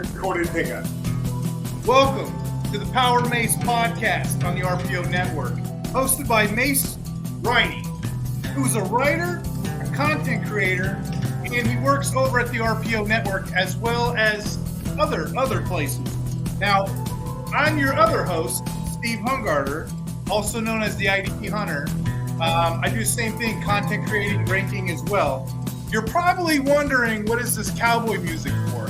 recorded pickup. Welcome to the Power Mase podcast on the RPO network, hosted by Mase Riney, who's a writer, a content creator, and he works over at the RPO network as well as other places. Now, I'm your other host, Steve Hungarter, also known as the IDP Hunter. I do the same thing, content creating, ranking as well. You're probably wondering, what is this cowboy music for?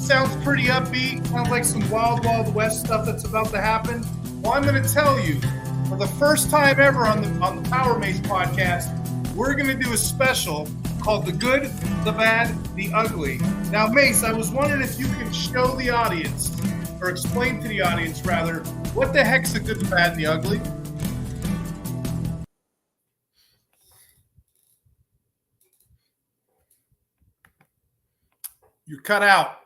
Sounds pretty upbeat, sounds like some Wild Wild West stuff that's about to happen. Well, I'm going to tell you, for the first time ever on the Power Mase podcast, we're going to do a special called The Good, The Bad, The Ugly. Now, Mase, I was wondering if you can show the audience, or explain to the audience, rather, what the heck's the good, the bad, and the ugly? You're cut out.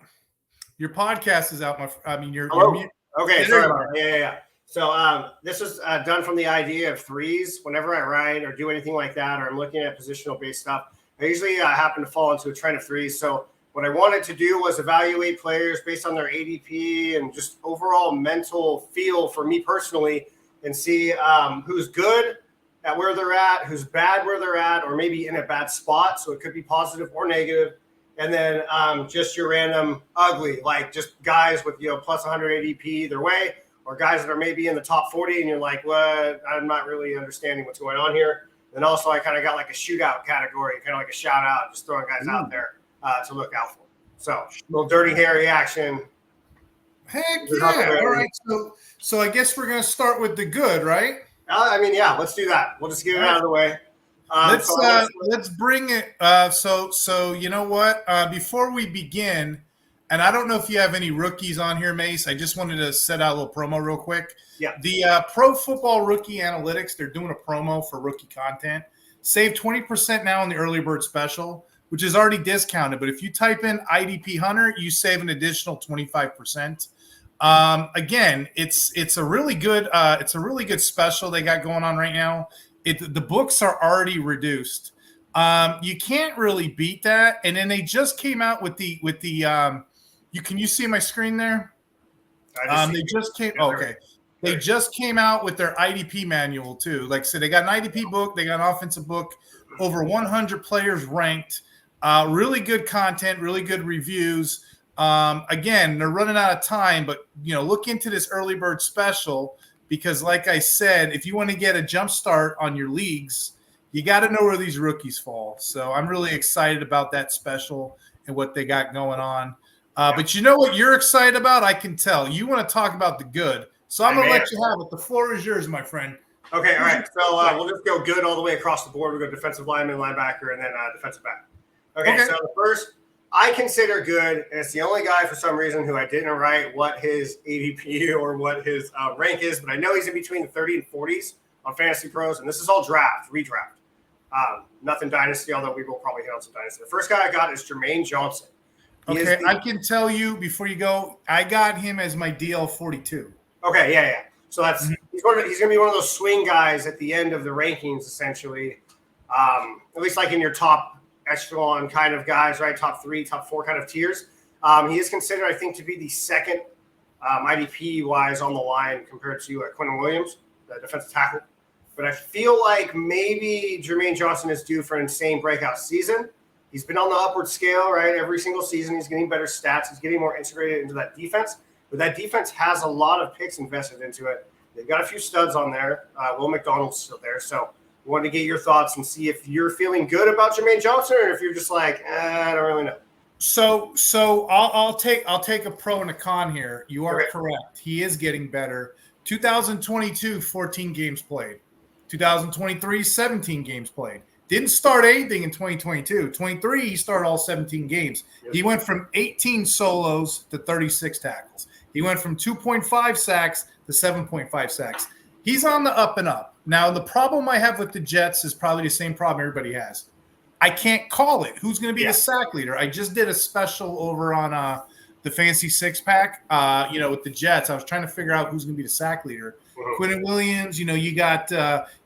Your podcast is out. You're mute. Okay, sorry about that. Yeah. So this is done from the idea of threes. Whenever I write or do anything like that, or I'm looking at positional-based stuff, I usually happen to fall into a trend of threes. So what I wanted to do was evaluate players based on their ADP and just overall mental feel for me personally, and see who's good at where they're at, who's bad where they're at, or maybe in a bad spot. So it could be positive or negative. And then just your random ugly, like just guys with, plus 100 ADP either way, or guys that are maybe in the top 40 and you're like, what? I'm not really understanding what's going on here. And also I kind of got like a shootout category, kind of like a shout out, just throwing guys out there to look out for. So a little dirty, hairy action. Heck yeah. All right. So I guess we're going to start with the good, right? Let's do that. We'll just get it out of the way. Let's bring it. So you know what? Before we begin, and I don't know if you have any rookies on here, Mase. I just wanted to set out a little promo real quick. Yeah. The Pro Football Rookie Analytics, they're doing a promo for rookie content. Save 20% now on the early bird special, which is already discounted. But if you type in IDP Hunter, you save an additional 25%. Again, it's a really good special they got going on right now. The books are already reduced. You can't really beat that. And then they just came out with the can you see my screen there? They just came out with their IDP manual too. Like I said, they got an IDP book, they got an offensive book, over 100 players ranked, really good content, really good reviews. Again, they're running out of time, but look into this early bird special. Because like I said, if you want to get a jump start on your leagues, you got to know where these rookies fall. So I'm really excited about that special and what they got going on. But you know what you're excited about? I can tell. You want to talk about the good. So I'm going to let you have it. The floor is yours, my friend. Okay, all right. So we'll just go good all the way across the board. We'll go defensive lineman, linebacker, and then defensive back. Okay, so the first – I consider good, and it's the only guy for some reason who I didn't write what his ADP or what his rank is, but I know he's in between the 30 and 40s on Fantasy Pros, and this is all redraft. Nothing Dynasty, although we will probably hit on some Dynasty. The first guy I got is Jermaine Johnson. I can tell you before you go, I got him as my DL 42. Okay, yeah. So that's he's going to be one of those swing guys at the end of the rankings, essentially, at least like in your top echelon kind of guys, right? Top 3, top 4 kind of tiers. He is considered, I think, to be the second IDP wise on the line compared to Quinn Williams, the defensive tackle. But I feel like maybe Jermaine Johnson is due for an insane breakout season. He's been on the upward scale, right? Every single season, he's getting better stats. He's getting more integrated into that defense. But that defense has a lot of picks invested into it. They've got a few studs on there. Will McDonald's still there. So I wanted to get your thoughts and see if you're feeling good about Jermaine Johnson, or if you're just like, I don't really know. So I'll take a pro and a con here. You are correct. He is getting better. 2022, 14 games played. 2023, 17 games played. Didn't start anything in 2022. 23, he started all 17 games. Yep. He went from 18 solos to 36 tackles. He went from 2.5 sacks to 7.5 sacks. He's on the up and up. Now, the problem I have with the Jets is probably the same problem everybody has. I can't call it. Who's going to be the sack leader? I just did a special over on the Fantasy Six Pack, with the Jets. I was trying to figure out who's going to be the sack leader. Mm-hmm. Quinn Williams, you got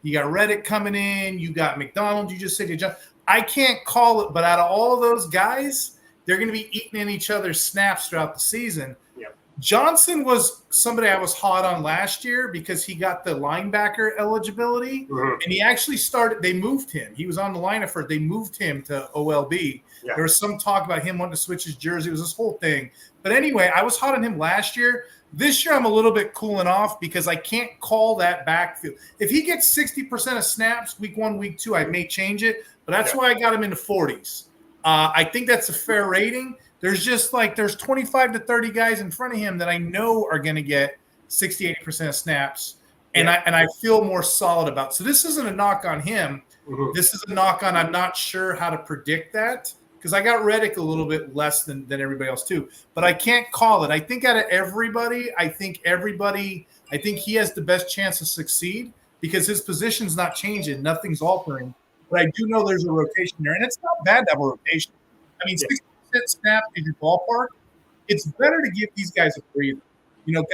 Reddick coming in. You got McDonald. You just said I can't call it, but out of all of those guys, they're going to be eating in each other's snaps throughout the season. Yep. Johnson was somebody I was hot on last year because he got the linebacker eligibility, and he actually started. They moved him. He was on the line at first. They moved him to OLB. Yeah. There was some talk about him wanting to switch his jersey. It was this whole thing. But anyway, I was hot on him last year. This year, I'm a little bit cooling off because I can't call that backfield. If he gets 60% of snaps week 1, week 2, I may change it. But that's why I got him in the 40s. I think that's a fair rating. There's just there's 25 to 30 guys in front of him that I know are going to get 60, 80% of snaps, and I feel more solid about. So this isn't a knock on him. This is a knock on I'm not sure how to predict that because I got Reddick a little bit less than everybody else too. But I can't call it. I think out of everybody, I think he has the best chance to succeed because his position's not changing. Nothing's altering. But I do know there's a rotation there, and it's not bad to have a rotation. I mean, 60% snap in your ballpark, it's better to give these guys a breather.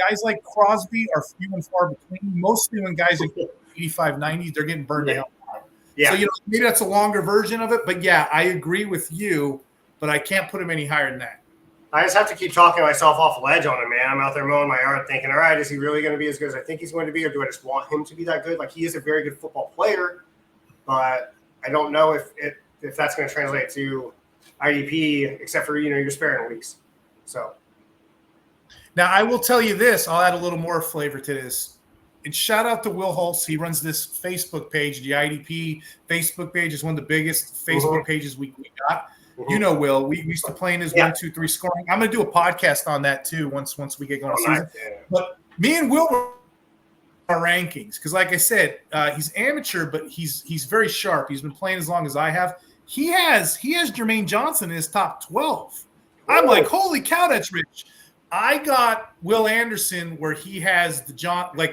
Guys like Crosby are few and far between. Mostly when guys are 85, 90, they're getting burned out. Yeah. So, maybe that's a longer version of it. But, yeah, I agree with you, but I can't put him any higher than that. I just have to keep talking myself off the ledge on him, man. I'm out there mowing my yard thinking, all right, is he really going to be as good as I think he's going to be, or do I just want him to be that good? He is a very good football player, but I don't know if that's going to translate to IDP, except for, you're sparing weeks. So. Now, I will tell you this. I'll add a little more flavor to this. And shout out to Will Hulse. He runs this Facebook page. The IDP Facebook page is one of the biggest Facebook pages we got. Will. We used to play in his 1, 2, 3 scoring. I'm going to do a podcast on that, too, once we get going season. But me and Will were our rankings because, like I said, he's amateur, but he's very sharp. He's been playing as long as I have. He has Jermaine Johnson in his top 12. I'm like, holy cow, that's rich. I got Will Anderson where he has the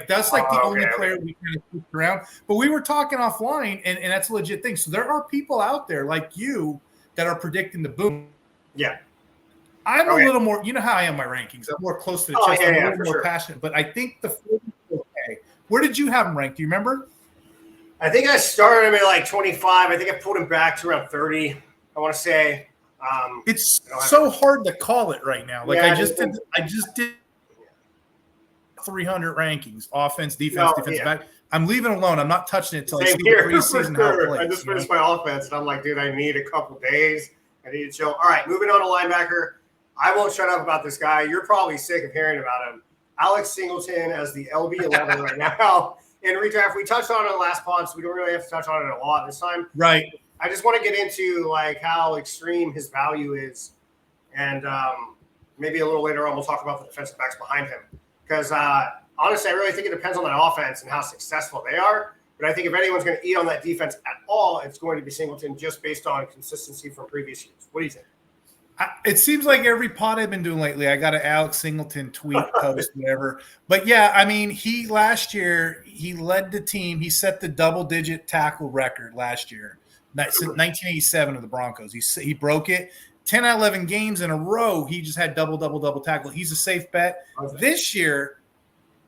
that's the only player we kind of put around. But we were talking offline, and that's a legit thing. So there are people out there like you that are predicting the boom. Yeah. I'm a little more, how I am my rankings. I'm more close to the chest. I'm a little more passionate. But I think the 40 is okay. Where did you have him ranked? Do you remember? I think I started him at 25. I think I pulled him back to around 30. I want to say. It's so hard to call it right now. I just did 300 rankings: offense, defense, defensive back. I'm leaving it alone. I'm not touching it until I see the preseason how it plays. I just finished my offense, and I'm like, dude, I need a couple days. I need to chill. All right, moving on to linebacker. I won't shut up about this guy. You're probably sick of hearing about him. Alex Singelton as the LB11 right now in redraft. We touched on it in the last pod, so we don't really have to touch on it a lot this time. Right. I just want to get into how extreme his value is, and maybe a little later on we'll talk about the defensive backs behind him. Because honestly, I really think it depends on that offense and how successful they are. But I think if anyone's going to eat on that defense at all, it's going to be Singelton just based on consistency from previous years. What do you think? It seems like every pod I've been doing lately, I got an Alex Singelton tweet, post, whatever. But yeah, I mean, last year he led the team. He set the double-digit tackle record last year. 1987 of the Broncos. He broke it. 10 out of 11 games in a row, he just had double tackle. He's a safe bet. Okay. This year,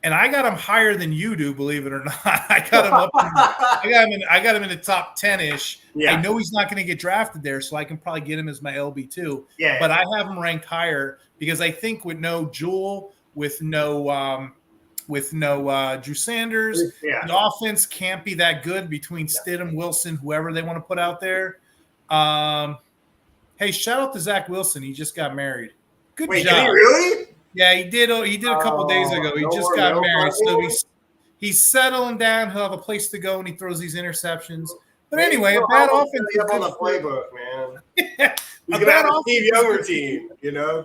and I got him higher than you do, believe it or not. I got him up. I got him in the top 10-ish. Yeah. I know he's not going to get drafted there, so I can probably get him as my LB2. Yeah. But I have him ranked higher because I think with no Jewel, with no Drew Sanders, the offense can't be that good between Stidham, Wilson, whoever they want to put out there. Hey, shout out to Zach Wilson. He just got married. Good job. Did he really? Yeah, he did. He did a couple days ago. He just got married, so he's settling down. He'll have a place to go, and he throws these interceptions. But anyway, a bad offense is on the playbook, man. He's gonna have a Steve Younger team,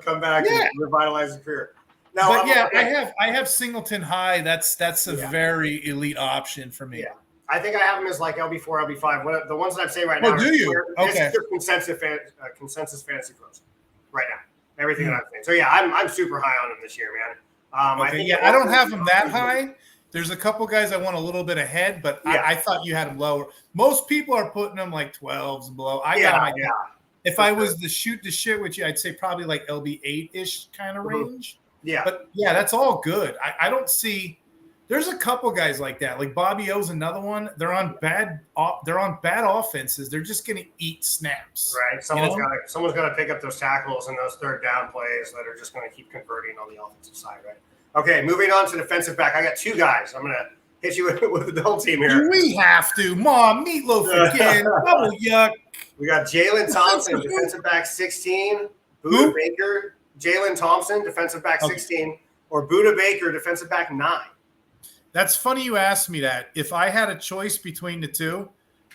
come back and revitalize his career. No, but I have Singelton high. That's a very elite option for me. Yeah. I think I have him as LB4, LB5. The ones that I'm saying right now. Oh, do you? This is your consensus fantasy pros right now. Everything that I'm saying. So yeah, I'm super high on him this year, man. I don't have him that high. There's a couple guys I want a little bit ahead, but I thought you had him lower. Most people are putting him 12s and below. I got him. If I was to shoot the shit with you, I'd say probably LB8-ish kind of range. Yeah. But yeah, that's all good. I don't see There's a couple guys like that. Like Bobby O's another one. They're on bad offenses. They're just going to eat snaps. Right. Someone's got to pick up those tackles and those third down plays that are just going to keep converting on the offensive side, right? Okay, moving on to defensive back. I got two guys. I'm going to hit you with the double team here. We have to. Mom, meatloaf again. Double yuck. We got Jalen Thompson, defensive back 16. Budda Baker, Jalen Thompson, defensive back 16. Or Budda Baker, defensive back 9. That's funny you asked me that. If I had a choice between the two,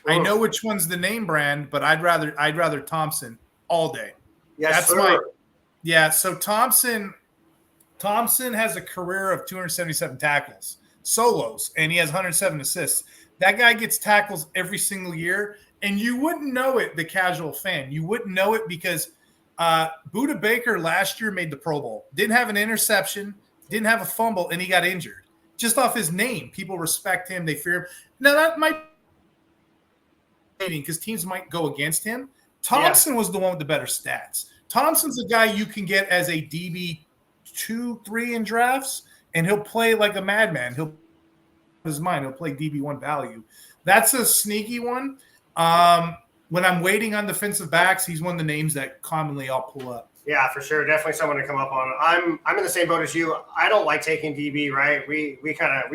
I know which one's the name brand, but I'd rather Thompson all day. Yes, that's so Thompson has a career of 277 tackles, solos, and he has 107 assists. That guy gets tackles every single year, and you wouldn't know it, the casual fan. You wouldn't know it because Budda Baker last year made the Pro Bowl. Didn't have an interception, didn't have a fumble, and he got injured. Just off his name, people respect him. They fear him. Now, that might be because teams might go against him. Thompson was the one with the better stats. Thompson's a guy you can get as a DB 2-3 in drafts, and he'll play like a madman. He'll play DB1 value. That's a sneaky one. When I'm waiting on defensive backs, he's one of the names that commonly I'll pull up. Yeah, for sure. Definitely someone to come up on. I'm in the same boat as you. I don't like taking DB, right? We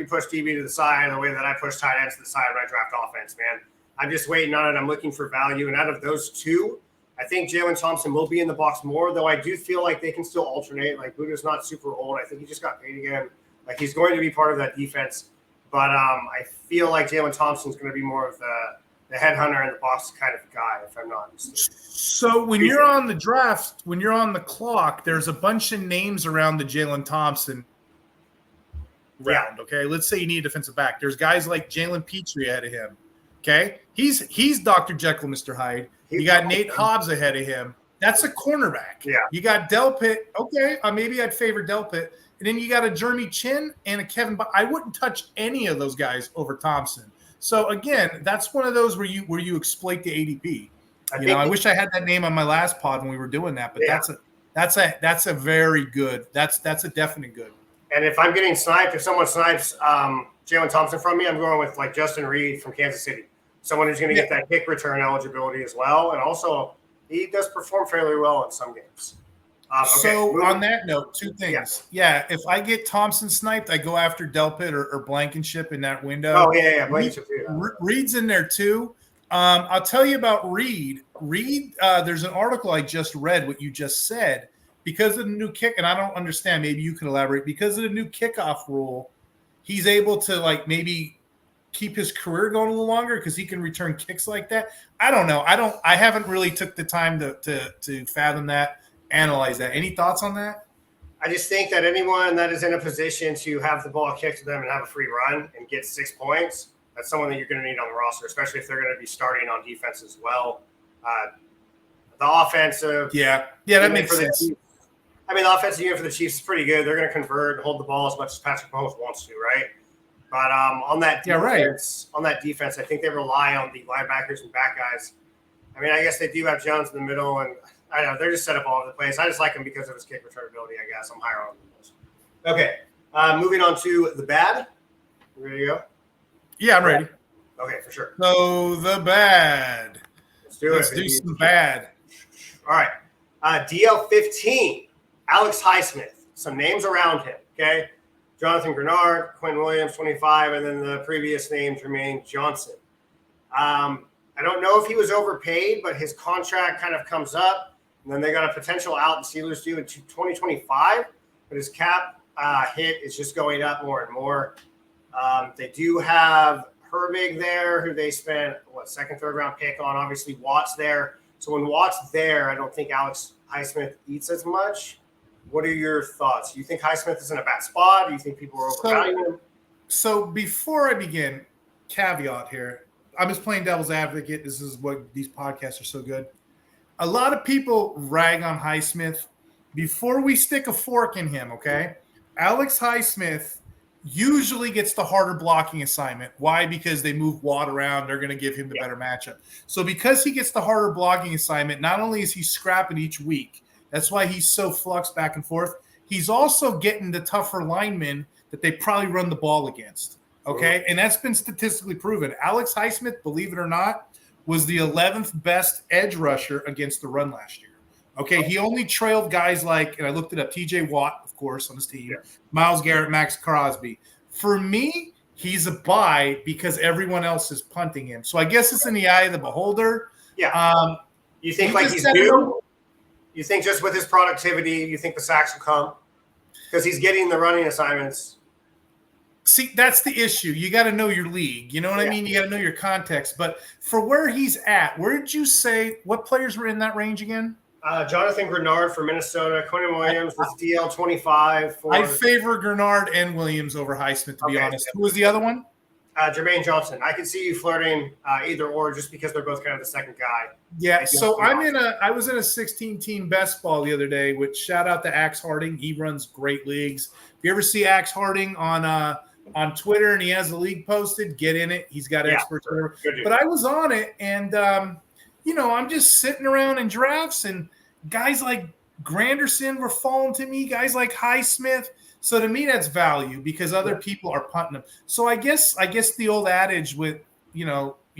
push DB to the side the way that I push tight ends to the side when I draft offense, man. I'm just waiting on it. I'm looking for value. And out of those two, I think Jalen Thompson will be in the box more, though I do feel like they can still alternate. Like, Budda's not super old. I think he just got paid again. Like, he's going to be part of that defense. But I feel like Jalen Thompson's going to be more of the headhunter in the box kind of guy, if I'm not mistaken. So when you're on the draft, when you're on the clock, there's a bunch of names around the Jalen Thompson round, okay? Let's say you need a defensive back. There's guys like Jalen Petrie ahead of him, okay? He's Dr. Jekyll, Mr. Hyde. You got Nate Hobbs ahead of him. That's a cornerback. Yeah. You got Delpit. Okay, maybe I'd favor Delpit. And then you got a Jeremy Chinn and a Kevin. I wouldn't touch any of those guys over Thompson. So again, that's one of those where you exploit the ADP. I wish I had that name on my last pod when we were doing that, but that's a very good. That's a definite good. And if I'm getting sniped, if someone snipes Jalen Thompson from me, I'm going with like Justin Reed from Kansas City, someone who's going to get that kick return eligibility as well, and also he does perform fairly well in some games. On that note, two things. Yeah, if I get Thompson sniped, I go after Delpit or Blankenship in that window. Oh, yeah, Blankenship too. Reed's in there too. I'll tell you about Reed. There's an article I just read, what you just said. Because of the new kick, and I don't understand, maybe you can elaborate. Because of the new kickoff rule, he's able to maybe keep his career going a little longer because he can return kicks like that. I don't know. I haven't really took the time to fathom that. Analyze that. Any thoughts on that? I just think that anyone that is in a position to have the ball kicked to them and have a free run and get 6 points, that's someone that you're going to need on the roster, especially if they're going to be starting on defense as well. The offensive, that makes sense. The offensive unit for the Chiefs is pretty good. They're going to convert and hold the ball as much as Patrick Mahomes wants to, right? But on that defense, I think they rely on the linebackers and back guys. I guess they do have Jones in the middle, and I know they're just set up all over the place. I just like him because of his kick return ability, I guess. I'm higher on him than those. Okay. Moving on to the bad. You ready to go? Yeah, I'm ready. Okay, for sure. So the bad. Let's do some bad. All right. DL15, Alex Highsmith. Some names around him, okay? Jonathan Grenard, Quinn Williams, 25, and then the previous name, Jermaine Johnson. I don't know if he was overpaid, but his contract kind of comes up, and then they got a potential out the Steelers due in 2025, but his cap hit is just going up more and more. They do have Herbig there, who they spent, second, third round pick on. Obviously, Watt's there. So when Watt's there, I don't think Alex Highsmith eats as much. What are your thoughts? Do you think Highsmith is in a bad spot? Do you think people are overvaluing him? So before I begin, caveat here. I'm just playing devil's advocate. This is what these podcasts are so good. A lot of people rag on Highsmith. Before we stick a fork in him, okay? Alex Highsmith usually gets the harder blocking assignment. Why? Because they move Watt around. They're going to give him the better matchup. So because he gets the harder blocking assignment, not only is he scrapping each week, that's why he's so flux back and forth. he's also getting the tougher linemen that they probably run the ball against. Okay. And that's been statistically proven. Alex Highsmith, believe it or not, was the 11th best edge rusher against the run last year. Okay. He only trailed guys like, and I looked it up, TJ Watt, of course, on his team, Myles Garrett, Max Crosby. For me, he's a buy because everyone else is punting him. So I guess it's in the eye of the beholder. Yeah. You think like he's due? You think just with his productivity, you think the sacks will come? Because he's getting the running assignments. See, that's the issue. You got to know your league. You know what I mean? You got to know your context. But for where he's at, where did you say what players were in that range again? Jonathan Grenard for Minnesota. Quentin Williams was DL 25. I favor Grenard and Williams over Highsmith, to be honest. Who was the other one? Jermaine Johnson. I could see you flirting either or just because they're both kind of the second guy. Yeah, so I was in a 16-team best ball the other day, which shout out to Axe Harding. He runs great leagues. If you ever see Axe Harding on Twitter and he has the league posted, get in it. He's got experts. Sure. But I was on it, and I'm just sitting around in drafts, and guys like Granderson were falling to me, guys like Highsmith. So to me, that's value because other people are punting them. So I guess the old adage with, you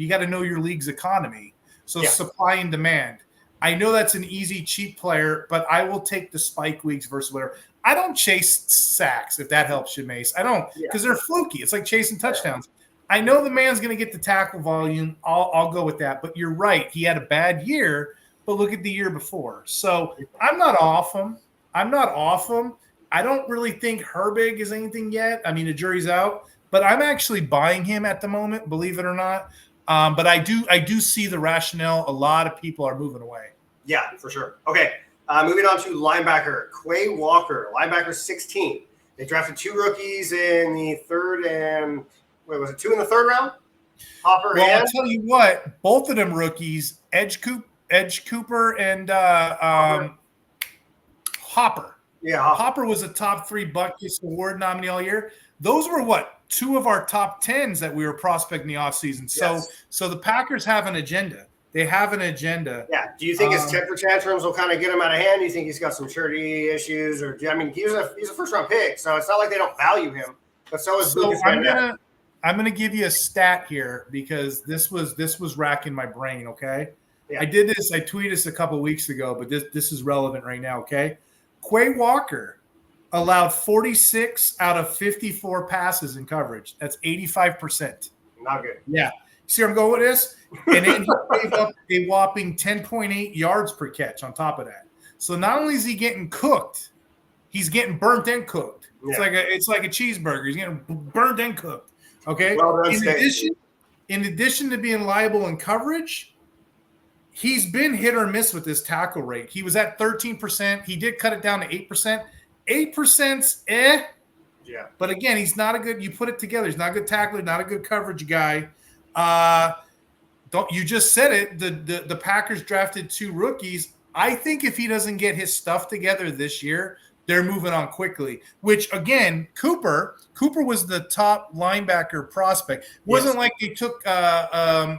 got to know your league's economy. So supply and demand. I know that's an easy, cheap player, but I will take the spike weeks versus whatever. I don't chase sacks, if that helps you, Mase. I don't, because they're fluky. It's like chasing touchdowns. I know the man's going to get the tackle volume. I'll go with that. But you're right. He had a bad year, but look at the year before. So I'm not off him. I don't really think Herbig is anything yet. I mean, the jury's out. But I'm actually buying him at the moment, believe it or not. But I do see the rationale. A lot of people are moving away. Yeah, for sure. Okay, moving on to linebacker. Quay Walker, linebacker 16. They drafted 2 rookies in the third and – wait, was it 2 in the third round? Hopper and – I'll tell you what. Both of them rookies, Edge Cooper and Hopper. Yeah, Hopper was a top 3 Buckus Award nominee all year. Those were what? 2 of our top 10s that we were prospecting the offseason. So the Packers have an agenda. They have an agenda. Yeah. Do you think his temper tantrums will kind of get him out of hand? Do you think he's got some maturity issues? Or I mean, he's a first round pick, so it's not like they don't value him. But so is Lucas. I'm gonna give you a stat here because this was racking my brain. Okay. Yeah. I did this. I tweeted this a couple weeks ago, but this is relevant right now. Okay. Quay Walker allowed 46 out of 54 passes in coverage. That's 85%. Not good. Yeah. See where I'm going with this? And then he gave up a whopping 10.8 yards per catch on top of that. So not only is he getting cooked, he's getting burnt and cooked. Yeah. It's like a cheeseburger. He's getting burnt and cooked. Okay. Well done, in addition to being liable in coverage, he's been hit or miss with this tackle rate. He was at 13%. He did cut it down to 8%. 8%'s Yeah. But again, he's not a good – you put it together. He's not a good tackler, not a good coverage guy. You just said it. The Packers drafted 2 rookies. I think if he doesn't get his stuff together this year, they're moving on quickly. Which again, Cooper was the top linebacker prospect. It wasn't like they took I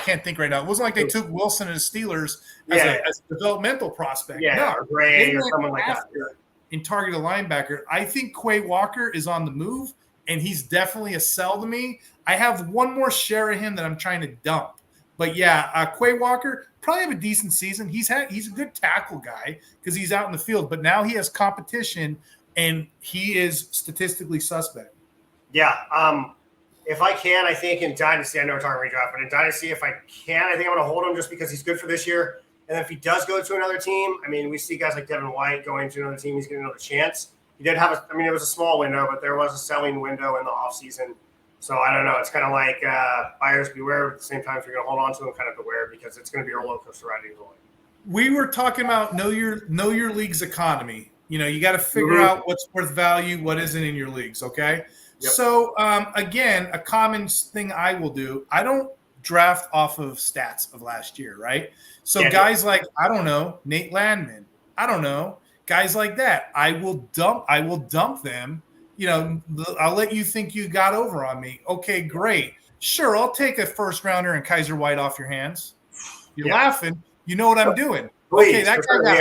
can't think right now. It wasn't like they took Wilson and the Steelers as a developmental prospect. Yeah, no, or Gray or someone like that. And target a linebacker. I think Quay Walker is on the move, and he's definitely a sell to me. I have one more share of him that I'm trying to dump. But Quay Walker probably have a decent season. He's a good tackle guy because he's out in the field. But now he has competition, and he is statistically suspect. Yeah. If I can, I think in Dynasty, I know we're talking redraft, but in Dynasty, if I can, I think I'm going to hold him just because he's good for this year. And then if he does go to another team, I mean, we see guys like Devin White going to another team. He's getting another chance. He did have it was a small window, but there was a selling window in the offseason. So I don't know. It's kind of like buyers beware. At the same time, if you're going to hold on to him, kind of beware because it's going to be a roller coaster ride either way. We were talking about know your league's economy. You got to figure out what's worth value, what isn't in your leagues. Okay. Yep. So again, a common thing I will do. I don't draft off of stats of last year, right? So guys like Nate Landman. I don't know guys like that. I will dump them. I'll let you think you got over on me. Okay, great. Sure, I'll take a first rounder and Kaiser White off your hands. You're laughing. You know what I'm doing. Please, okay, that guy got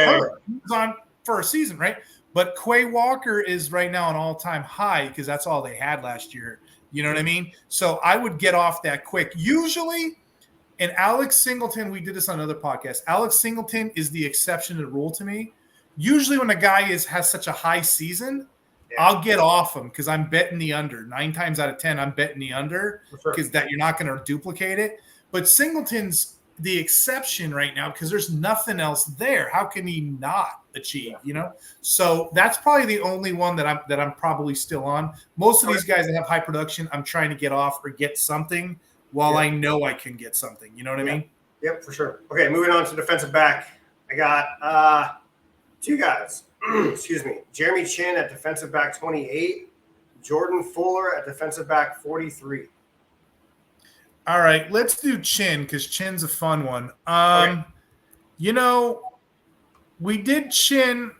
hurt. for a season, right? But Quay Walker is right now an all-time high because that's all they had last year. You know what I mean? So I would get off that quick. Usually, and Alex Singelton, we did this on another podcast. Alex Singelton is the exception to the rule to me. Usually when a guy has such a high season, I'll get off him because I'm betting the under. 9 times out of 10, I'm betting the under because that you're not going to duplicate it. But Singleton's the exception right now because there's nothing else there. How can he not achieve? You know, so that's probably the only one that I'm probably still on. Most of these guys that have high production, I'm trying to get off or get something while I know I can get something. You know what I mean? Yep, for sure. Okay, moving on to defensive back. I got 2 guys. Excuse me. Jeremy Chinn at defensive back 28. Jordan Fuller at defensive back 43. All right, let's do Chinn because Chinn's a fun one. You know, we did Chinn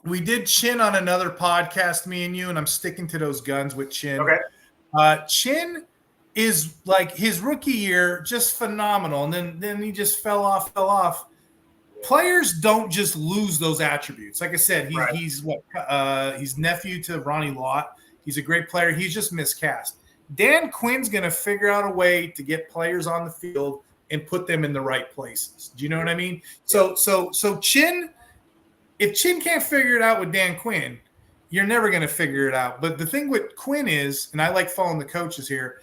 on another podcast, me and you, and I'm sticking to those guns with Chinn. Okay. Chinn is like his rookie year, just phenomenal, and then he just fell off. Players don't just lose those attributes. Like I said, he's nephew to Ronnie Lott. He's a great player. He's just miscast. Dan Quinn's going to figure out a way to get players on the field and put them in the right places. Do you know what I mean? So Chinn, if Chinn can't figure it out with Dan Quinn, you're never going to figure it out. But the thing with Quinn is, and I like following the coaches here,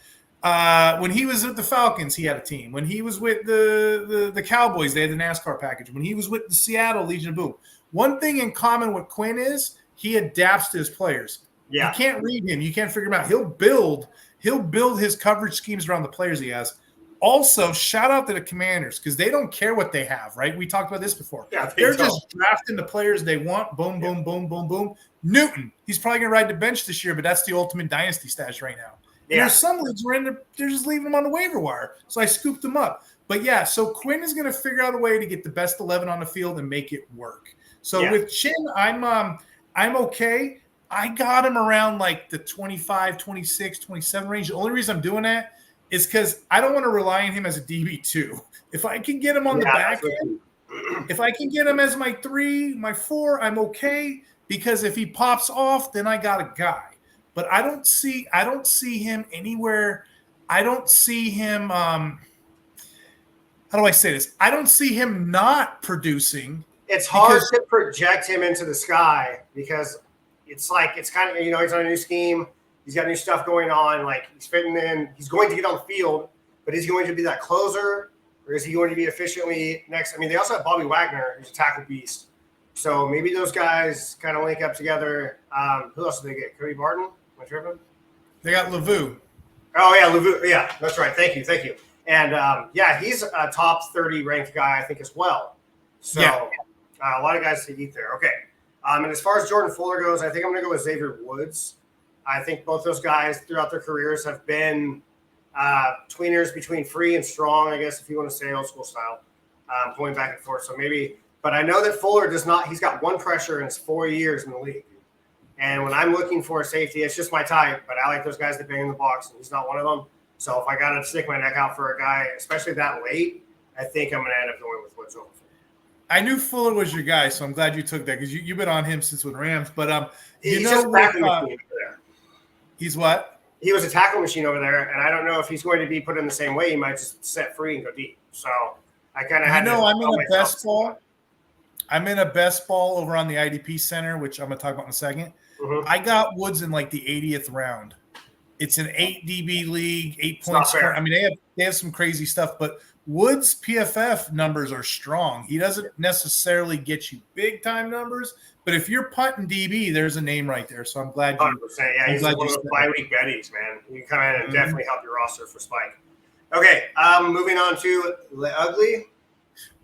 when he was with the Falcons, he had a team. When he was with the Cowboys, they had the NASCAR package. When he was with the Seattle Legion of Boom, one thing in common with Quinn is he adapts to his players. Yeah. You can't read him. You can't figure him out. He'll build his coverage schemes around the players he has. Also, shout out to the Commanders because they don't care what they have, right? We talked about this before. Yeah, they're just drafting the players they want. Boom, boom, boom, boom, boom. Newton, he's probably going to ride the bench this year, but that's the ultimate dynasty stash right now. Yeah. There's some leagues where they're just leaving him on the waiver wire. So I scooped him up. But, yeah, so Quinn is going to figure out a way to get the best 11 on the field and make it work. So with Chinn, I'm okay. I got him around like the 25, 26, 27 range. The only reason I'm doing that is because I don't want to rely on him as a DB2. If I can get him on the back end, if I can get him as my 3, my 4, I'm okay. Because if he pops off, then I got a guy. But I don't see him anywhere. I don't see him how do I say this? I don't see him not producing. It's hard to project him into the sky because it's kind of, he's on a new scheme. He's got new stuff going on. Like, he's fitting in. He's going to get on the field, but is he going to be that closer, or is he going to be efficiently next? I mean, they also have Bobby Wagner, who's a tackle beast. So maybe those guys kind of link up together. Who else did they get? Cody Barton? Am I tripping? They got Lavu. Oh, yeah, Lavu. Yeah, that's right. Thank you. And, he's a top 30 ranked guy, I think, as well. So a lot of guys to eat there. Okay. And as far as Jordan Fuller goes, I think I'm going to go with Xavier Woods. I think both those guys throughout their careers have been tweeners between free and strong, I guess, if you want to say old school style, going back and forth. So maybe – but I know that Fuller does not – he's got 1 pressure in his 4 years in the league. And when I'm looking for a safety, it's just my type. But I like those guys that bang in the box, and he's not one of them. So if I got to stick my neck out for a guy, especially that late, I think I'm going to end up going with Woods over. I knew Fuller was your guy, so I'm glad you took that because you've been on him since with Rams. But he's just a tackle machine over there. He's what? He was a tackle machine over there, and I don't know if he's going to be put in the same way. He might just set free and go deep. So I kind of had. I'm in a best ball. I'm in a best ball over on the IDP Center, which I'm going to talk about in a second. Mm-hmm. I got Woods in like the 80th round. It's an 8 DB league, 8 points. I mean, they have some crazy stuff, but Woods' PFF numbers are strong. He doesn't necessarily get you big time numbers, but if you're punting DB, there's a name right there. So I'm glad you. 100%. Yeah, he's one of those bye-week betties, man. You come in and definitely help your roster for Spike. Okay, moving on to the ugly.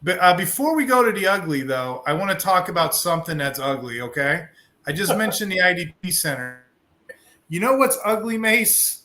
But before we go to the ugly, though, I want to talk about something that's ugly. Okay, I just mentioned the IDP Center. You know what's ugly, Mase?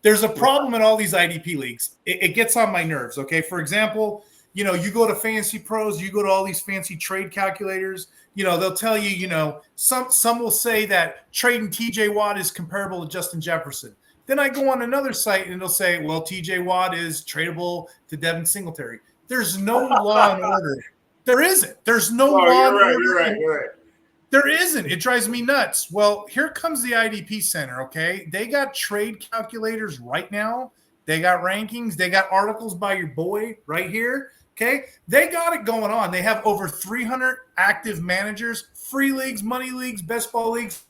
There's a problem in all these IDP leagues. It gets on my nerves, okay? For example, you go to Fantasy Pros, you go to all these fancy trade calculators, they'll tell you, some will say that trading TJ Watt is comparable to Justin Jefferson. Then I go on another site and it'll say, well, TJ Watt is tradable to Devin Singletary. There's no law and order. There isn't. There's no Oh, law. You're right. There isn't. It drives me nuts. Well, here comes the IDP Center, okay? They got trade calculators right now. They got rankings. They got articles by your boy right here, okay? They got it going on. They have over 300 active managers, free leagues, money leagues, best ball leagues.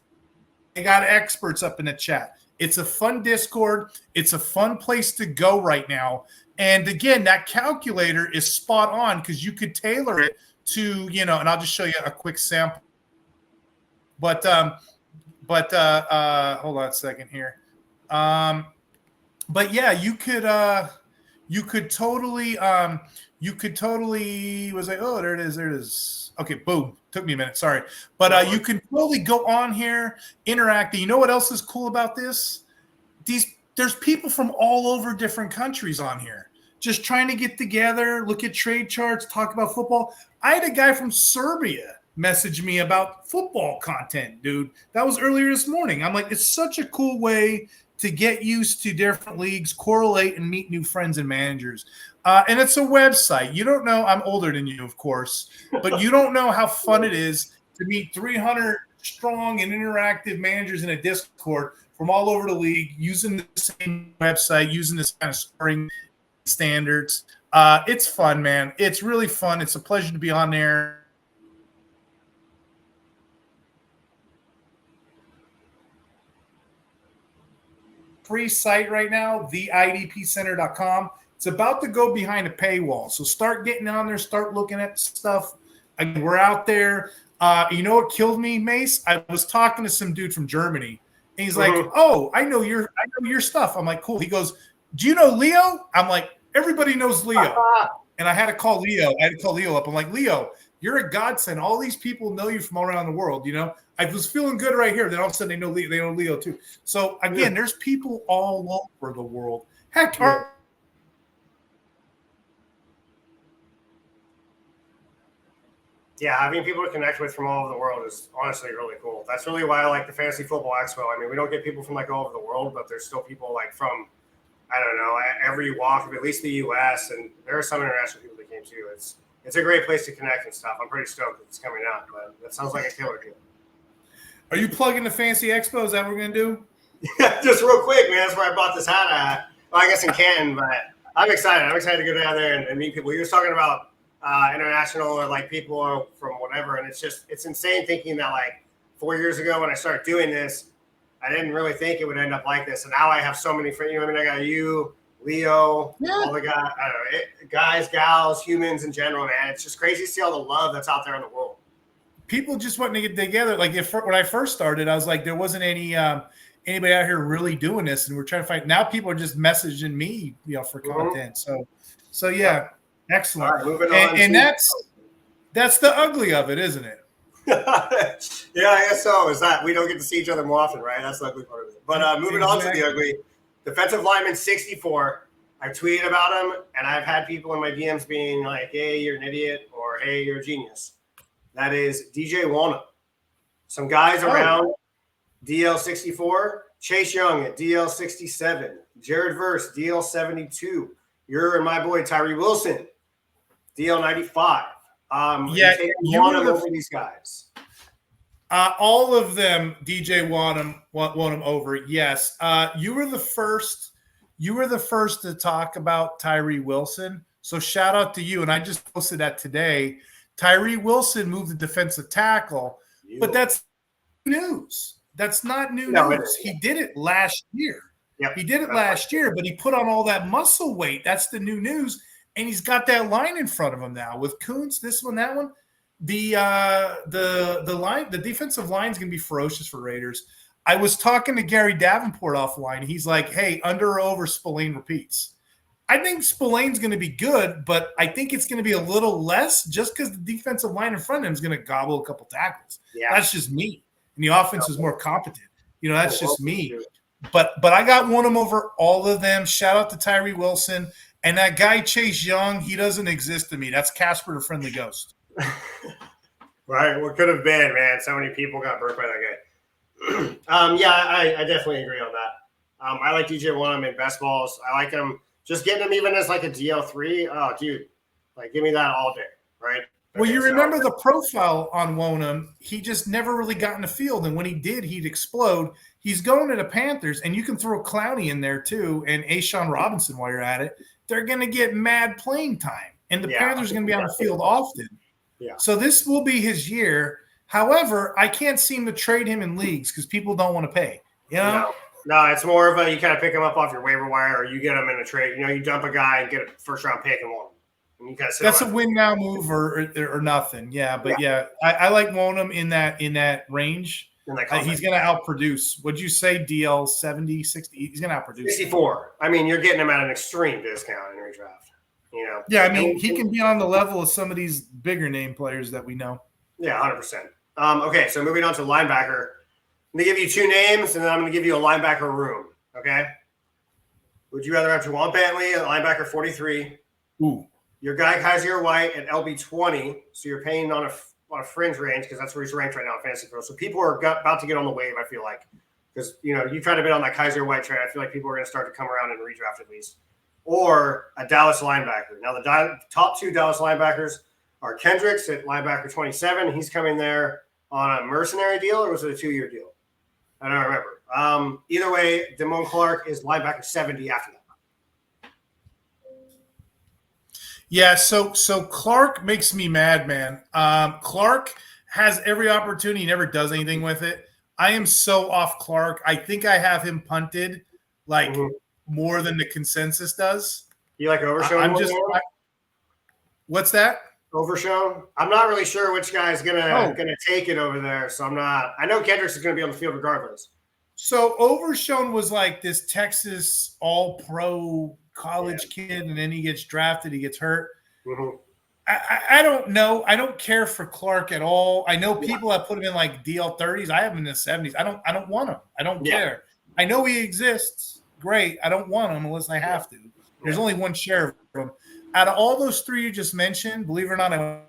They got experts up in the chat. It's a fun Discord. It's a fun place to go right now. And again, that calculator is spot on because you could tailor it to, and I'll just show you a quick sample. But hold on a second here. But yeah, you could totally was like, oh, there it is. Okay, boom. Took me a minute. Sorry. But you can totally go on here, interact. You know what else is cool about this? There's people from all over different countries on here just trying to get together, look at trade charts, talk about football. I had a guy from Serbia message me about football content, dude. That was earlier this morning. I'm like, it's such a cool way to get used to different leagues, correlate, and meet new friends and managers. And it's a website. You don't know, I'm older than you, of course, but you don't know how fun it is to meet 300 strong and interactive managers in a Discord from all over the league using the same website, using this kind of scoring standards. It's fun, man. It's really fun. It's a pleasure to be on there. Free site right now, TheIDPCenter.and. It's about to go behind a paywall. So start getting on there, start looking at stuff. Again, we're out there. You know what killed me, Mase? I was talking to some dude from Germany. And he's like, oh, I know your stuff. I'm like, cool. He goes, do you know Leo? I'm like, everybody knows Leo. And I had to call Leo. Up. I'm like, Leo, you're a godsend. All these people know you from all around the world, I was feeling good right here. Then all of a sudden they know Leo too. So again, there's people all over the world. Heck, yeah, having people to connect with from all over the world is honestly really cool. That's really why I like the Fantasy Football Expo. I mean, we don't get people from like all over the world, but there's still people like from, I don't know, every walk of at least the U.S. and there are some international people that came too. It's a great place to connect and stuff. I'm pretty stoked that it's coming out, but that sounds like a killer deal. Are you plugging the Fantasy Expo? Is that what we're gonna do? Just real quick, man. That's where I bought this hat at. Well, I guess in Canton, but I'm excited. I'm excited to go down there and meet people. You were talking about international or like people from whatever, and it's insane thinking that like 4 years ago when I started doing this, I didn't really think it would end up like this, and now I have so many friends. I got you, Leo, all the guys, I don't know, guys, gals, humans in general, man. It's just crazy to see all the love that's out there in the world. People just wanting to get together. Like when I first started, I was like, there wasn't anybody out here really doing this, and we're trying to find. Now people are just messaging me, for content. So yeah. Excellent. All right, moving on. And that's the ugly of it, isn't it? Yeah, I guess so. Is that we don't get to see each other more often, right? That's the ugly part of it. But moving on to the ugly, defensive lineman 64. I tweeted about him, and I've had people in my DMs being like, "Hey, you're an idiot," or "Hey, you're a genius." That is DJ Wonnum. Some guys around DL64, Chase Young at DL67, Jared Verse DL72. You're my boy Tyree Wilson. DL95. You want them over these guys. All of them, DJ Wonnum over. Yes. You were the first to talk about Tyree Wilson. So shout out to you. And I just posted that today. Tyree Wilson moved to defensive tackle, but that's news. That's not new news. He did it last year. Yep. He did it last year, but he put on all that muscle weight. That's the new news. And he's got that line in front of him now with Kuntz, this one, that one. The line, the defensive line is going to be ferocious for Raiders. I was talking to Gary Davenport offline. He's like, hey, under or over Spillane repeats. I think Spillane's going to be good, but I think it's going to be a little less just because the defensive line in front of him is going to gobble a couple tackles. Yeah. That's just me. And the offense is more competent. That's just me. But I got Wonnum over all of them. Shout out to Tyree Wilson. And that guy, Chase Young, he doesn't exist to me. That's Casper the Friendly Ghost. Right. What could have been, man? So many people got burnt by that guy. I definitely agree on that. I like DJ Wonnum in best balls. I like him. Just getting him even as like a DL3. Oh, dude. Like, give me that all day, right? Well, you remember the profile on Wonnum. He just never really got in the field. And when he did, he'd explode. He's going to the Panthers, and you can throw Clowney in there too, and Ashawn Robinson while you're at it. They're going to get mad playing time. And the Panthers are going to be on the field often. Yeah. So this will be his year. However, I can't seem to trade him in leagues because people don't want to pay. You know? No, it's more of a you kind of pick him up off your waiver wire, or you get him in a trade. You dump a guy and get a first-round pick and one. And you kind of that's a win now move or nothing. Yeah, but I like Wonnum in that range. He's going to outproduce. What'd you say, DL 70, 60? He's going to outproduce. 64. I mean, you're getting him at an extreme discount in redraft. Yeah, I mean, he can be on the level of some of these bigger name players that we know. Yeah, 100%. Okay, so moving on to linebacker. I'm going to give you two names, and then I'm going to give you a linebacker room, okay? Would you rather have Juwan Bentley at linebacker 43? Ooh. Your guy Kaiser White at LB 20, so you're paying on a fringe range because that's where he's ranked right now in Fantasy Pro. So people are about to get on the wave, I feel like, because you try to bid on that Kaiser White trade. I feel like people are going to start to come around and redraft at least. Or a Dallas linebacker. Now the top two Dallas linebackers are Kendricks at linebacker 27. He's coming there on a mercenary deal, or was it a 2-year deal? I don't remember. Either way, Damone Clark is linebacker 70 after that. Yeah, so Clark makes me mad, man. Clark has every opportunity, he never does anything with it. I am so off Clark. I think I have him punted more than the consensus does. You like Overshown? What's that? Overshown? I'm not really sure which guy's gonna take it over there, so I'm not. I know Kendricks is gonna be on the field regardless. So Overshown was like this Texas All-Pro college kid, and then he gets drafted, he gets hurt. Mm-hmm. I don't know. I don't care for Clark at all. I know people have put him in like DL 30s. I have him in the 70s. I don't want him. I don't care. I know he exists. Great. I don't want him unless I have to. There's only one share of him. Out of all those three you just mentioned, believe it or not, I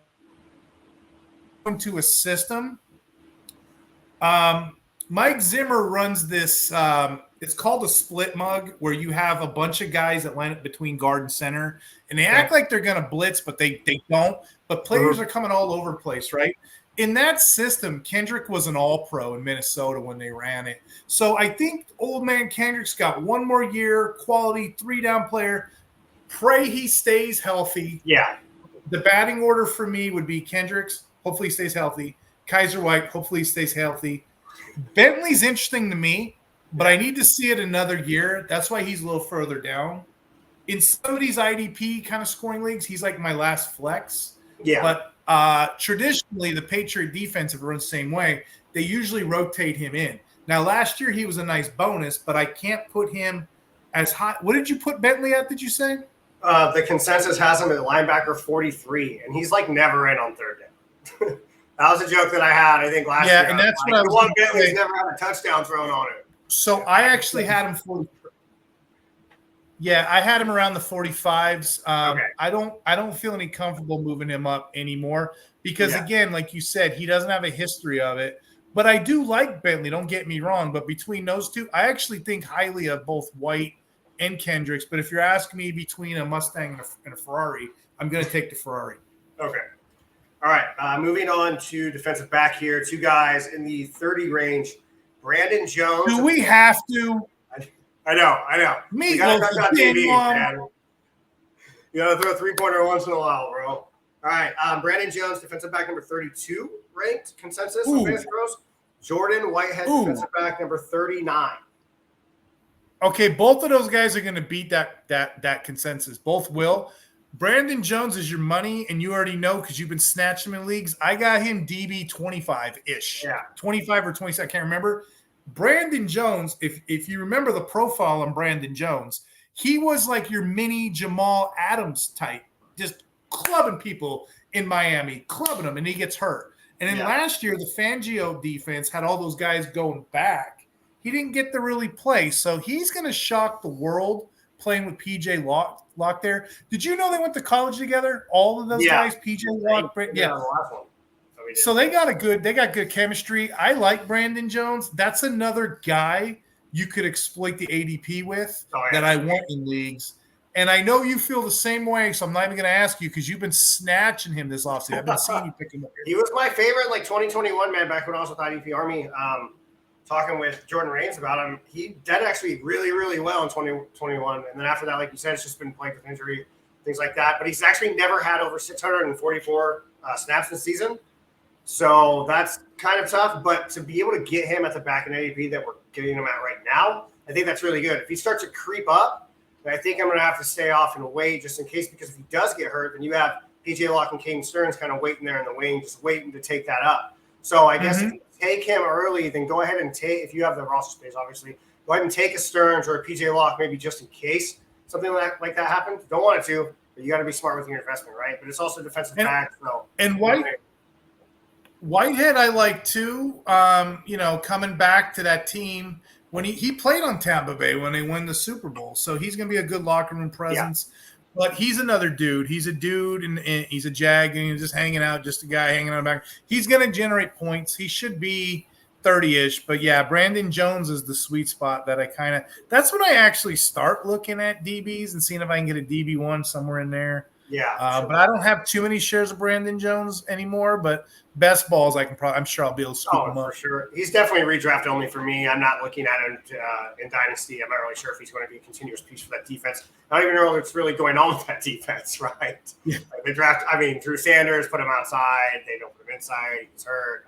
went to a system. Mike Zimmer runs this. It's called a split mug, where you have a bunch of guys that line up between guard and center, and they act like they're going to blitz, but they don't. But players are coming all over the place, right? In that system, Kendrick was an all-pro in Minnesota when they ran it. So I think old man Kendrick's got one more year, quality 3-down player. Pray he stays healthy. Yeah. The batting order for me would be Kendricks, hopefully he stays healthy. Kaiser White, hopefully he stays healthy. Bentley's interesting to me, but I need to see it another year. That's why he's a little further down. In some of these IDP kind of scoring leagues, he's like my last flex. Yeah. But traditionally, the Patriot defense, if it runs the same way, they usually rotate him in. Now, last year, he was a nice bonus, but I can't put him as high. What did you put Bentley at, did you say? The consensus has him at linebacker 43, and he's like never in on third down. That was a joke that I had, I think, last year. Yeah, and that's what I was going to say. He's never had a touchdown thrown on it. So I actually had him 43. Yeah, I had him around the 45s. I don't feel any comfortable moving him up anymore because, again, like you said, he doesn't have a history of it. But I do like Bentley, don't get me wrong. But between those two, I actually think highly of both White and Kendricks. But if you're asking me between a Mustang and a Ferrari, I'm going to take the Ferrari. Okay. All right. Moving on to defensive back here. Two guys in the 30 range. Brandon Jones. Do we have to? I know. You gotta cut TV, man. You gotta throw a 3-pointer once in a while, bro. All right. Brandon Jones, defensive back number 32, ranked consensus on Fantasy Pros. Jordan Whitehead, defensive back number 39. Okay, both of those guys are going to beat that consensus. Both will. Brandon Jones is your money, and you already know because you've been snatching him in leagues. I got him DB 25-ish. Yeah. 25 or 26, I can't remember. Brandon Jones, if you remember the profile on Brandon Jones, he was like your mini Jamal Adams type, just clubbing people in Miami, clubbing them, and he gets hurt. And then last year, the Fangio defense had all those guys going back. He didn't get to really play, so he's going to shock the world playing with PJ Locke there. Did you know they went to college together? All of those guys, PJ Locke, the last one. So they got good chemistry. I like Brandon Jones. That's another guy you could exploit the ADP with that I want in leagues. And I know you feel the same way, so I'm not even going to ask you because you've been snatching him this offseason. I've been seeing you pick him up. He was my favorite, like 2021, man, back when I was with IDP Army. Talking with Jordan Rains about him, he did actually really, really well in 2021. And then after that, like you said, it's just been plagued with injury, things like that. But he's actually never had over 644 snaps this season. So that's kind of tough. But to be able to get him at the back in ADP that we're getting him at right now, I think that's really good. If he starts to creep up, I think I'm going to have to stay off and wait just in case, because if he does get hurt, then you have PJ Locke and Caden Stearns kind of waiting there in the wing, just waiting to take that up. So I guess if you take him early, then go ahead and take, if you have the roster space, obviously, go ahead and take a Stearns or a PJ Locke, maybe just in case something like that happens. Don't want it to, but you got to be smart with your investment, right? But it's also defensive back. So Whitehead, I like too. Coming back to that team when he played on Tampa Bay when they won the Super Bowl, so he's going to be a good locker room presence. Yeah. But he's another dude. He's a dude, and he's a Jag, and he's just hanging out, just a guy hanging on the back. He's going to generate points. He should be 30-ish. But, yeah, Brandon Jones is the sweet spot that that's when I actually start looking at DBs and seeing if I can get a DB1 somewhere in there. Yeah. But I don't have too many shares of Brandon Jones anymore. But best balls, I'm sure I'll be able to scoop him up. For sure. He's definitely redraft only for me. I'm not looking at him in Dynasty. I'm not really sure if he's going to be a continuous piece for that defense. I don't even know what's really going on with that defense, right? Yeah. Like they draft, Drew Sanders, put him outside. They don't put him inside. He's hurt.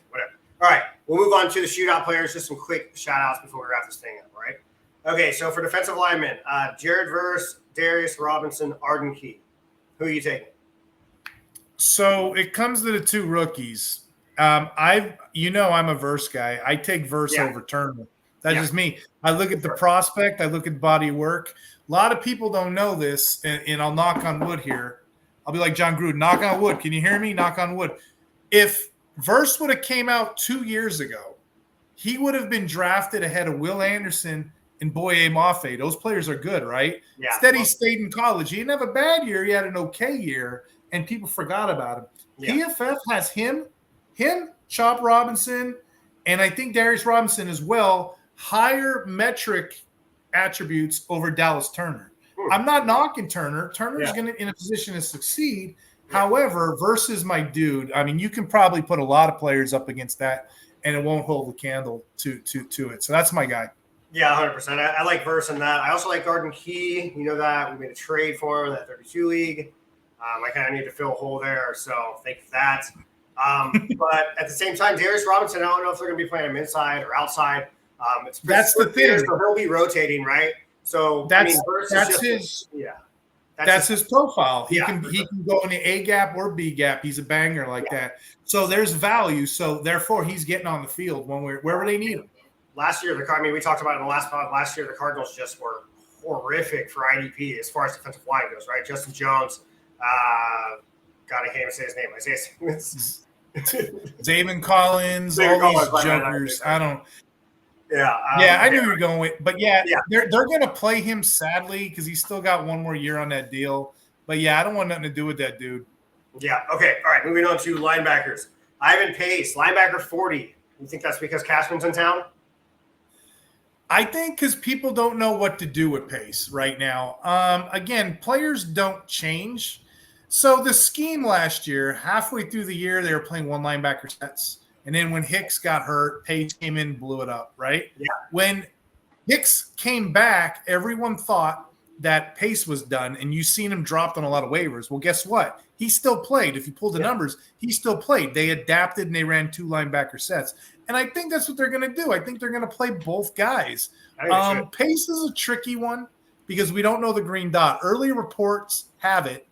Whatever. All right. We'll move on to the shootout players. Just some quick shout-outs before we wrap this thing up, all right? Okay, so for defensive linemen, Jared Verse, Darius Robinson, Arden Key. Who are you taking? So it comes to the two rookies. I'm a Verse guy. I take Verse over Turner. That's just me. I look at the prospect. I look at body of work. A lot of people don't know this, and I'll knock on wood here. I'll be like John Gruden, knock on wood. Can you hear me? Knock on wood. If Verse would have came out 2 years ago, he would have been drafted ahead of Will Anderson and Boye Mafe. Those players are good, right? Yeah. Instead, he stayed in college. He didn't have a bad year. He had an okay year, and people forgot about him. Yeah. PFF has him, Chop Robinson, and I think Darius Robinson as well, higher metric attributes over Dallas Turner. I'm not knocking Turner. Turner's going to in a position to succeed. Yeah. However, versus my dude, you can probably put a lot of players up against that, and it won't hold the candle to it. So that's my guy. Yeah, 100%. I like Verse in that. I also like Arden Key. You know that. We made a trade for him in that 32 league. I kind of need to fill a hole there, so thank you for that. But at the same time, Darius Robinson, I don't know if they're going to be playing him inside or outside. That's the thing. So he'll be rotating, right? So that's his profile. He can go in the A gap or B gap. He's a banger like that. So there's value. So therefore, he's getting on the field wherever they need him. Last year, we talked about it in the last pod. Last year, the Cardinals just were horrific for IDP as far as defensive line goes, right? Justin Jones, God, I can't even say his name. Isaiah Smith. David Collins, all these jokers. I don't. Yeah. I knew you were going with, but they're going to play him sadly because he's still got one more year on that deal. But I don't want nothing to do with that dude. Yeah. Okay. All right. Moving on to linebackers. Ivan Pace, linebacker 40. You think that's because Cashman's in town? I think because people don't know what to do with Pace right now. Again, players don't change. So the scheme last year, halfway through the year, they were playing one linebacker sets. And then when Hicks got hurt, Pace came in and blew it up, right? Yeah. When Hicks came back, everyone thought that Pace was done, and you seen him dropped on a lot of waivers. Well, guess what? He still played. If you pull the numbers, he still played. They adapted, and they ran two linebacker sets. And I think that's what they're going to do. I think they're going to play both guys. Pace is a tricky one because we don't know the green dot. Early reports have it.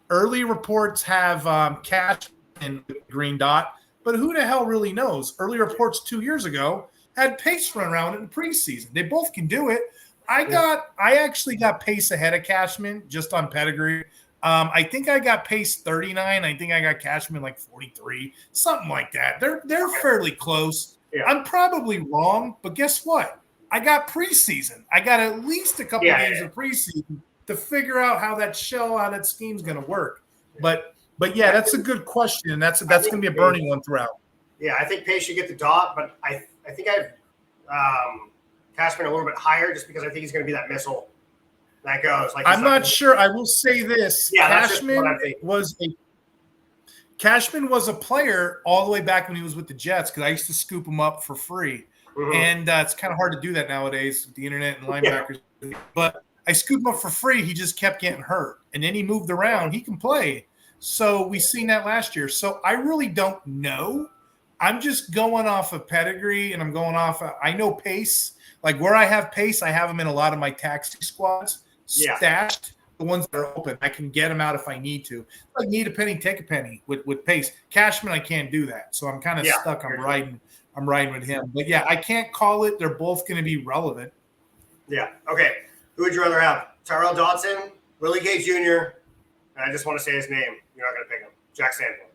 Early reports have Cashman and green dot. But who the hell really knows? Early reports 2 years ago had Pace run around in the preseason. They both can do it. I actually got Pace ahead of Cashman just on pedigree. I think I got Pace 39. I think I got Cashman like 43, something like that. They're fairly close. Yeah. I'm probably wrong, but guess what? I got preseason. I got at least a couple games of preseason to figure out how that scheme's going to work. But that's a good question, and that's going to be a burning one throughout. Yeah, I think Pace should get the dot, but I think I have Cashman a little bit higher just because I think he's going to be that missile that goes. Like I'm not sure. I will say this. Yeah, that's just what I'm thinking. Cashman was a player all the way back when he was with the Jets because I used to scoop him up for free. Mhm. And it's kind of hard to do that nowadays with the internet and linebackers. Yeah. But I scooped him up for free. He just kept getting hurt. And then he moved around. He can play. So we seen that last year. So I really don't know. I'm just going off of pedigree, and I'm going off I know pace. Like where I have pace, I have them in a lot of my taxi squads stashed. The ones that are open, I can get them out if I need to. Like need a penny, take a penny with pace. Cashman, I can't do that, so I'm kind of stuck. I'm riding with him. But yeah, I can't call it. They're both going to be relevant. Yeah. Okay. Who would you rather have? Tyrell Dodson, Willie Gay Jr. And I just want to say his name. You're not going to pick him. Jack Sanborn.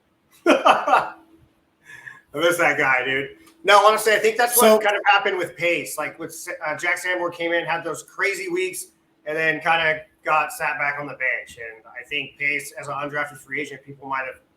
I miss that guy, dude. No, honestly, I think that's what kind of happened with pace. Like with Jack Sanborn came in, had those crazy weeks, and then kind of got sat back on the bench. And I think pace as an undrafted free agent, people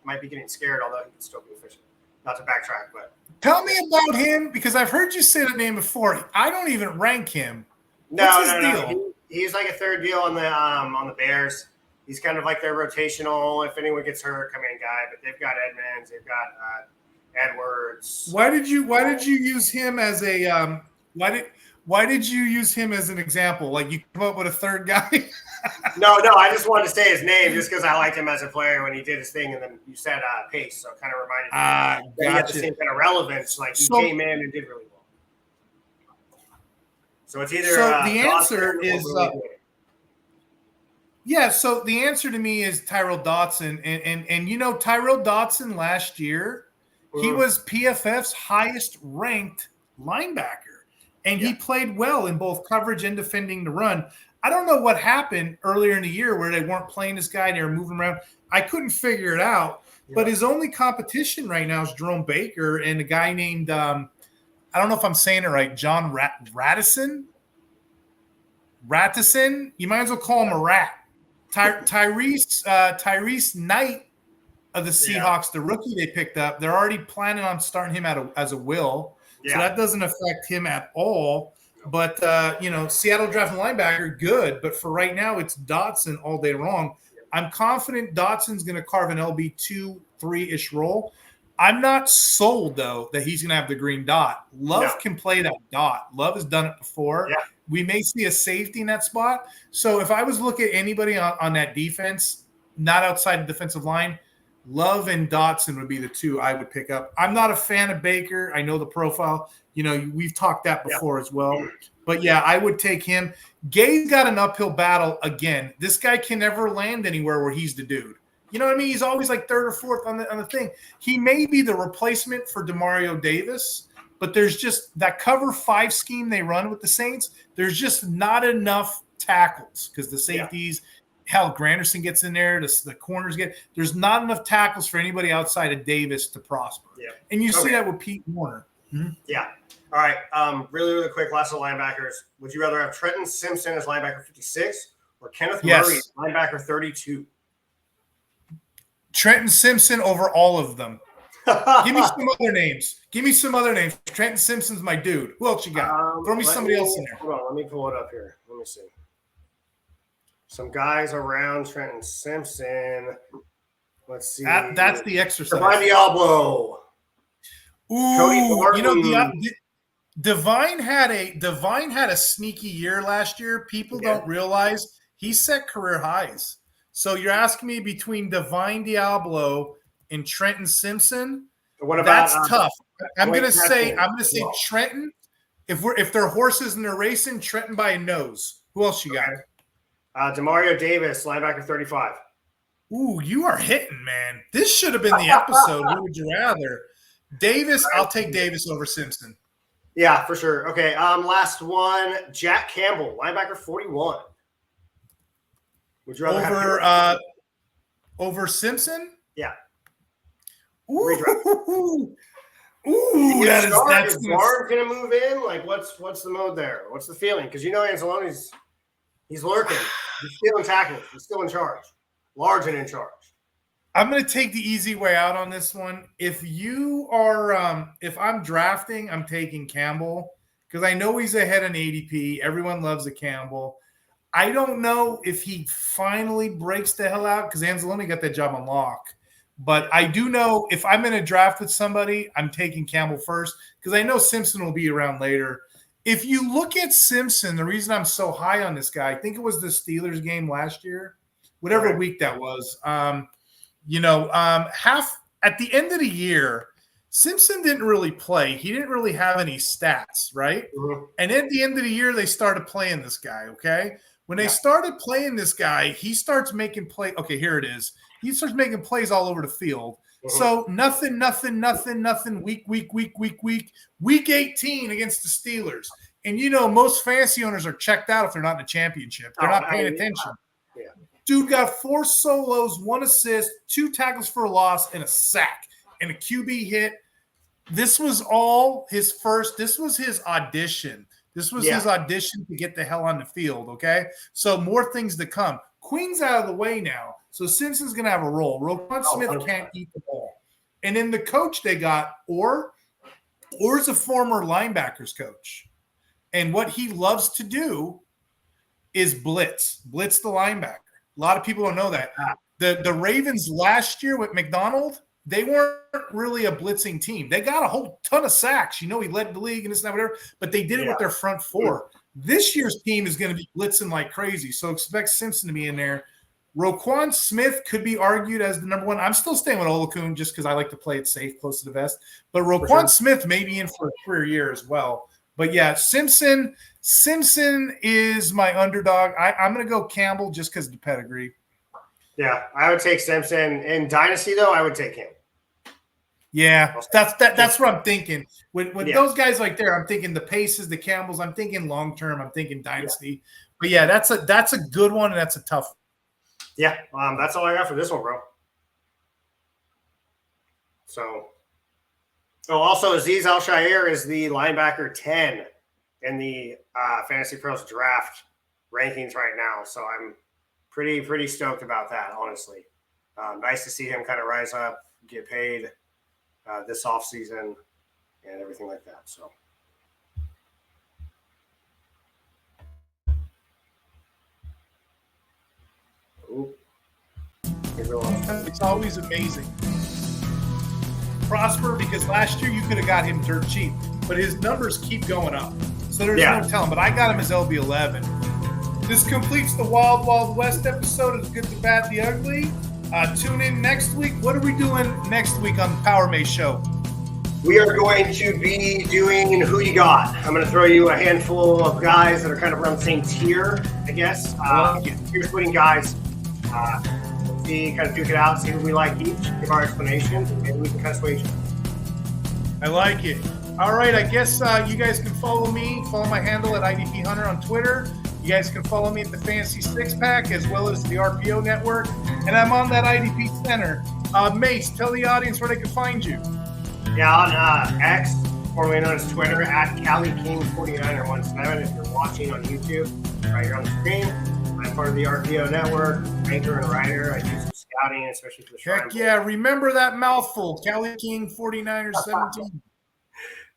might be getting scared, although he can still be efficient. Not to backtrack, but tell me about him because I've heard you say the name before. I don't even rank him. No. He's like a third deal on the Bears. He's kind of like their rotational. If anyone gets hurt, come in guy. But they've got Edmonds. They've got Edwards. Why did you use him as a why did you use him as an example? Like you come up with a third guy? No. I just wanted to say his name just because I liked him as a player when he did his thing, and then you said pace, so it kind of reminded me that he had the same kind of relevance. Like he came in and did really well. So it's either the answer is so the answer to me is Tyrell Dodson, and you know Tyrell Dodson last year he was PFF's highest ranked linebacker, and he played well in both coverage and defending the run. I don't know what happened earlier in the year where they weren't playing this guy and they were moving around. I couldn't figure it out. But his only competition right now is Jerome Baker and a guy named I don't know if I'm saying it right, John Rattison. You might as well call him a rat. Tyrese Knight of the Seahawks, the rookie they picked up, they're already planning on starting him as a will. So that doesn't affect him at all. But, Seattle drafting linebacker, good. But for right now, it's Dodson all day long. I'm confident Dodson's going to carve an LB 2, 3-ish role. I'm not sold, though, that he's going to have the green dot. Love can play that dot. Love has done it before. Yeah. We may see a safety in that spot. So if I was looking at anybody on that defense, not outside the defensive line, Love and Dodson would be the two I would pick up. I'm not a fan of Baker. I know the profile. You know, we've talked that before as well. But, yeah, I would take him. Gay's got an uphill battle again. This guy can never land anywhere where he's the dude. You know what I mean? He's always like third or fourth on the thing. He may be the replacement for Demario Davis, but there's just that cover 5 scheme they run with the Saints. There's just not enough tackles because the safeties – hell, Granderson gets in there. The corners get – there's not enough tackles for anybody outside of Davis to prosper. Yeah. And you see that with Pete Warner. Mm-hmm. Yeah. All right. Really, really quick, last of linebackers. Would you rather have Trenton Simpson as linebacker 56 or Kenneth Murray as linebacker 32? Trenton Simpson over all of them. Give me some other names. Trenton Simpson's my dude. Who else you got? Throw me somebody else in there. Hold on. Let me pull it up here. Let me see. Some guys around Trenton Simpson. Let's see. That's the exercise. Diablo. Ooh, you know, Divine had a sneaky year last year. People don't realize he set career highs. So you're asking me between Divine Diablo and Trenton Simpson? What about that's tough. I'm gonna say Trenton. If they're horses and they're racing, Trenton by a nose. Who else you got? Demario Davis, linebacker 35. Ooh, you are hitting, man. This should have been the episode. Who would you rather? Davis, I'll take Davis over Simpson. Yeah, for sure. Okay, last one. Jack Campbell, linebacker 41. Would you rather over Simpson? Yeah. Ooh, that's Barnes gonna move in? Like, what's the mode there? What's the feeling? Because you know Anzalone's he's lurking. He's still in tackles. He's still in charge. Large and in charge. I'm going to take the easy way out on this one. If you are, if I'm drafting, I'm taking Campbell because I know he's ahead in ADP. Everyone loves a Campbell. I don't know if he finally breaks the hell out because Anzalone got that job on lock. But I do know if I'm in a draft with somebody, I'm taking Campbell first because I know Simpson will be around later. If you look at Simpson, the reason I'm so high on this guy, I think it was the Steelers game last year, whatever week that was. Half at the end of the year, Simpson didn't really play. He didn't really have any stats, right? Mm-hmm. And at the end of the year, they started playing this guy, okay? When they started playing this guy, he starts making play. Okay, here it is. He starts making plays all over the field. Mm-hmm. So nothing. Week 18 against the Steelers. And, most fantasy owners are checked out if they're not in a championship. They're not paying attention. Yeah. Dude got 4 solos, 1 assist, 2 tackles for a loss, and a sack, and a QB hit. This was all his first. This was his audition. This was his audition to get the hell on the field, okay? So more things to come. Queen's out of the way now, so Simpson's going to have a role. Roquan Smith can't eat the ball. And then the coach they got, Orr's a former linebackers coach. And what he loves to do is blitz the linebacker. A lot of people don't know that. The Ravens last year with McDonald, they weren't really a blitzing team. They got a whole ton of sacks. He led the league and this and that, whatever, but they did it with their front four. This year's team is going to be blitzing like crazy, so expect Simpson to be in there. Roquan Smith could be argued as the number one. I'm still staying with Olakun just because I like to play it safe, close to the vest. But Roquan Smith may be in for a career year as well. But, yeah, Simpson is my underdog. I'm going to go Campbell just because of the pedigree. Yeah, I would take Simpson. In Dynasty, though, I would take him. Yeah, that's what I'm thinking. When those guys like there, I'm thinking the Paces, the Campbells. I'm thinking long term. I'm thinking Dynasty. Yeah. But yeah, that's a good one and that's a tough one. Yeah, that's all I got for this one, bro. So, also Azeez Al-Shaair is the linebacker 10 in the Fantasy Pros draft rankings right now. So I'm pretty stoked about that, honestly. Nice to see him kind of rise up, get paid this offseason and everything like that. So. Ooh. It's always amazing. Prosper, because last year you could have got him dirt cheap, but his numbers keep going up. So there's no telling, but I got him as LB11. This completes the Wild Wild West episode of The Good, the Bad, the Ugly. Tune in next week. What are we doing next week on the Power Mase Show? We are going to be doing Who You Got. I'm going to throw you a handful of guys that are kind of around the same tier, I guess. You're splitting guys. See, kind of duke it out, see who we like each, give our explanations, and maybe we can kind of sway each other. I like it. All right, I guess you guys can follow my handle at IDP Hunter on Twitter. You guys can follow me at the Fantasy Six Pack as well as the RPO Network. And I'm on that IDP Center. Mase, tell the audience where they can find you. Yeah, on X, formerly known as Twitter, at CaliKing49er17. If you're watching on YouTube, right here on the screen. I'm part of the RPO Network, anchor and writer. I do some scouting, especially for the Shrine Heck yeah, remember that mouthful, CaliKing49er17.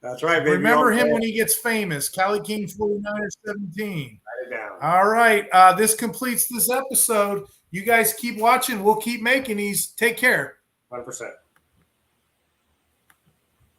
That's right, baby. Remember him when he gets famous, CaliKing49er17. Write it down. All right, this completes this episode. You guys keep watching. We'll keep making these. Take care. 100%.